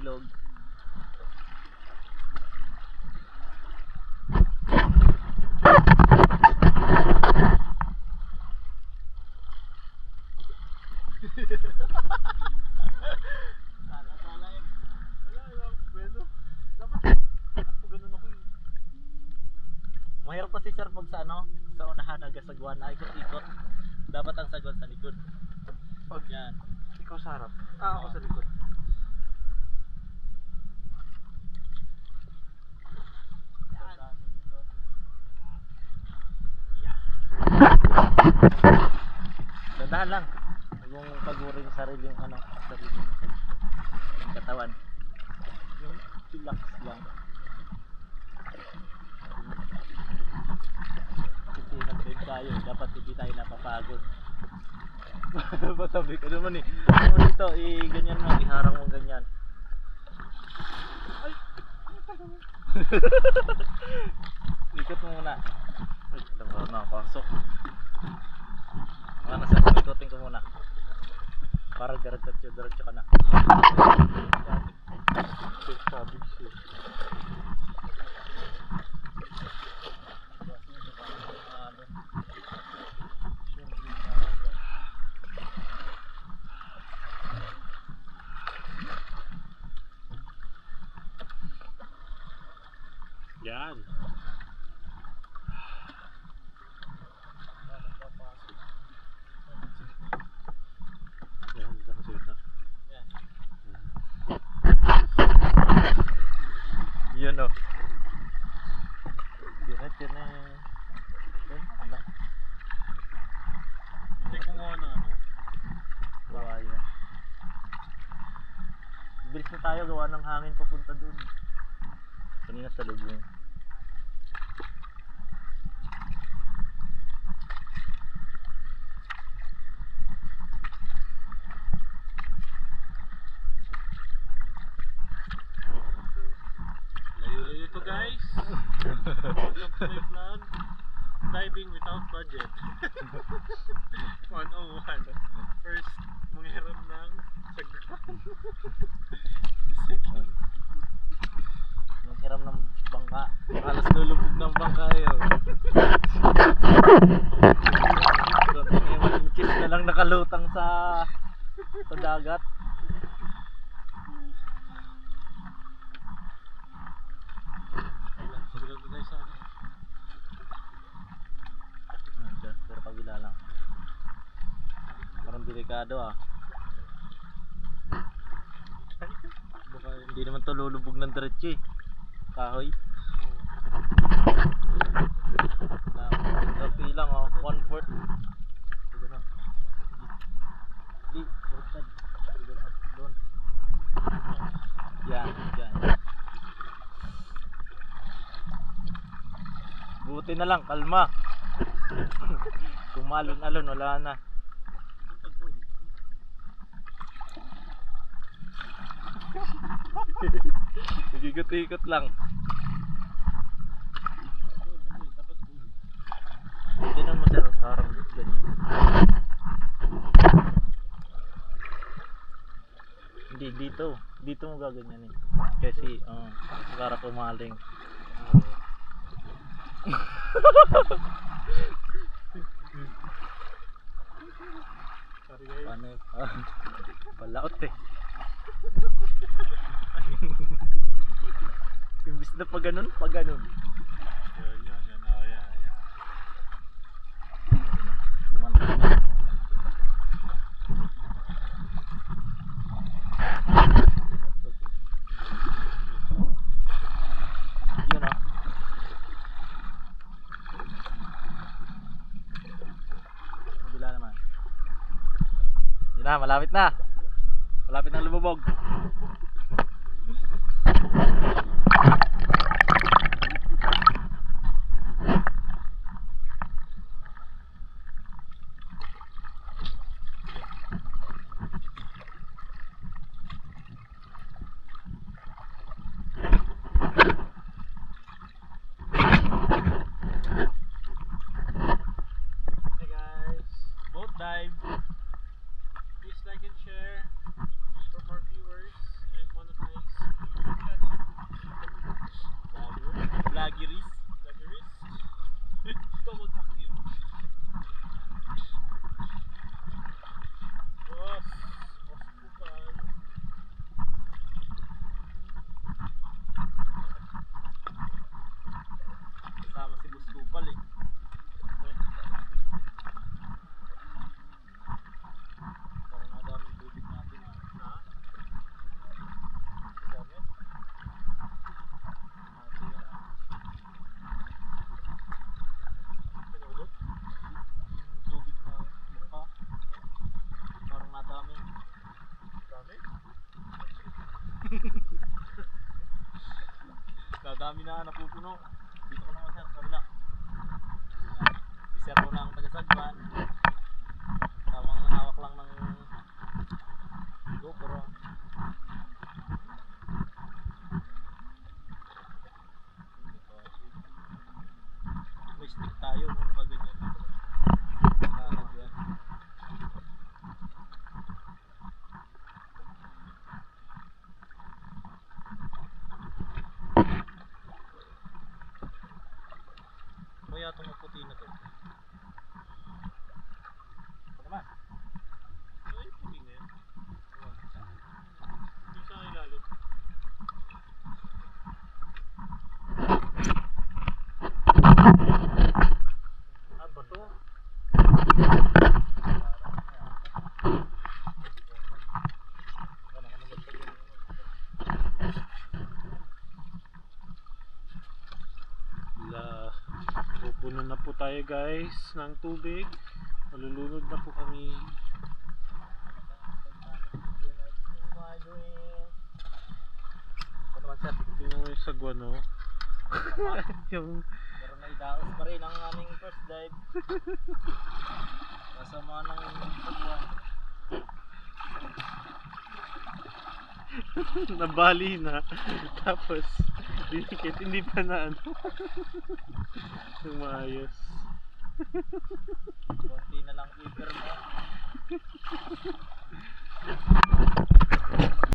ilog. Sala eh. Wala lang, bueno. Dapat po ganun ako eh. Mahirap kasi sir pag sa ano, sa unahan nagasagwan na ikot-ikot. Dapat ang sagwan sa likod. Pag Yan. ikaw sa harap. Ako sa likod. Dandahan lang. Huwag mong pagurin sariling ano, sariling katawan. Yung relax lang. Kasi nag-drive tayo, dapat hindi tayo napapagod. Patabi ka naman eh. Ano dito, ganyan mo, iharang mo ganyan. Ay! Ikot mo muna. Ay, ito ba nakapasok. Ano sa ikotin ko muna. Para diretso ka na. Sabi siya. Yan. Yan, dito kasi ito. Yan. Yun o. Diretso na. Ano? Hindi ko nga ano. Buhaya. Bilis na tayo, gawa ng hangin papunta dun. Kanina sa lubong. Layo-layo to guys. Welcome to my vlog. Diving without budget. 101. First, manghiram ng sagran. Second, Naghiram ng bangka. Alas nulubog ng bangka yun. Konting ewan inches na lang nakalutang sa dagat. sigurado tayo sa ano. Pero kabila lang. Parang delikado ah. Baka hindi naman to lulubog ng diretso eh. Kahoy. Kapi lang oh, 1/4. Di, baliktad. Doon. Yan, yan. Buti na lang, kalma. Kumalon-alon, wala na. Nagikot-ikot lang. Ganun mo sir, parang ganyan. Hindi, dito mo gaganyan eh. Kasi, para pumaling. Sorry guys. Paano yun? Palaot eh. Imbis na pa ganun. Yan. Oh, yan. Bumantay na. Yun o. Kabila naman. Yun na, malapit na. Malapit na lumubog. Hey guys, boat dive. Please like and share for more viewers. And dami na napupuno. Dito ko naman sir, kabila. Si sir ko na ang taga-Sagwan. Tamang hawak lang ng GoPro. May stick tayo, no? Nakaganyan. Nakalagyan. Kaya itong maputi na to. Ito naman. Ay, puti na yan. Hindi sa ilalim. Ah, bato. Pupuno na po tayo guys ng tubig. Malulunod na po kami. Ito naman sir. Tingnan mo yung sagwan, no? Yung Pero may daos pa rin ang aming first dive. Kasama ng pagbuwan. nabali na. Tapos dinikit, hindi pa na ano. Yung maayos. Konti na lang clipper mo.